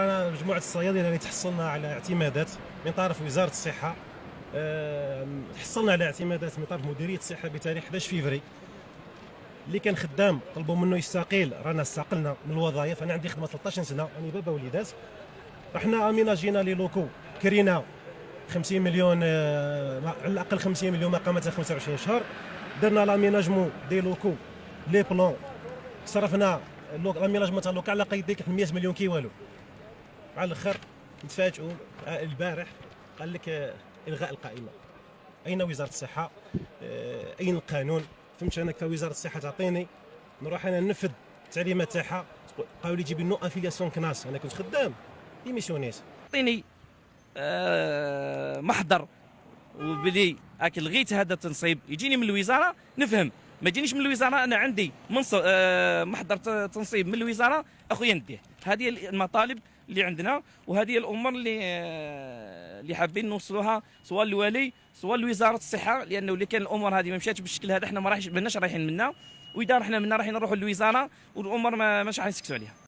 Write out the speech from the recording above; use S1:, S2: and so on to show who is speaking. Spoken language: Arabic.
S1: أنا مجموعة الصيادلة اللي تحصلنا على اعتمادات من طرف وزارة الصحة. تحصلنا على اعتمادات من طرف مديرية الصحة بتاريخ 11 فيفري. اللي كان خدام طلبوا منه يستقيل، رانا استقلنا من الوظائف. انا عندي خدمه 13 سنه، راني بابا وليدات. رحنا اميناجينا لي لوكو، كرينا 50 مليون، على الاقل 50 مليون ما قامتها 25 شهر. درنا لاميناجمون دي لوكو، لي بلون، صرفنا لاميناجمون تاع اللوكال على قيد 100 مليون كي والو. على الاخر نتفاجئوا البارح قال لك الغاء القائمه. اين وزاره الصحه؟ اين القانون؟ فهمت انا كوزاره الصحه تعطيني نروح انا ننفذ التعليمات تاعها. قالوا لي جيب نو افيلياسيون كناس، انا كنت خدام ديميسيونيت.
S2: اعطيني محضر وبلي راك لغيت هذا التنصيب يجيني من الوزاره نفهم، ما يجينيش من الوزاره انا عندي منصب محضر تنصيب من الوزاره اخويا نديه. هذه المطالب اللي عندنا، وهذه الامور اللي حابين نوصلوها سواء للوالي سواء لوزاره الصحه، لانه اللي كان الامور هذه ما مشاتش بالشكل هذا احنا ما ماناش رايحين منا، واذا رحنا منا رايحين نروحوا للوزاره والامور ماش راح نسكتوا عليها.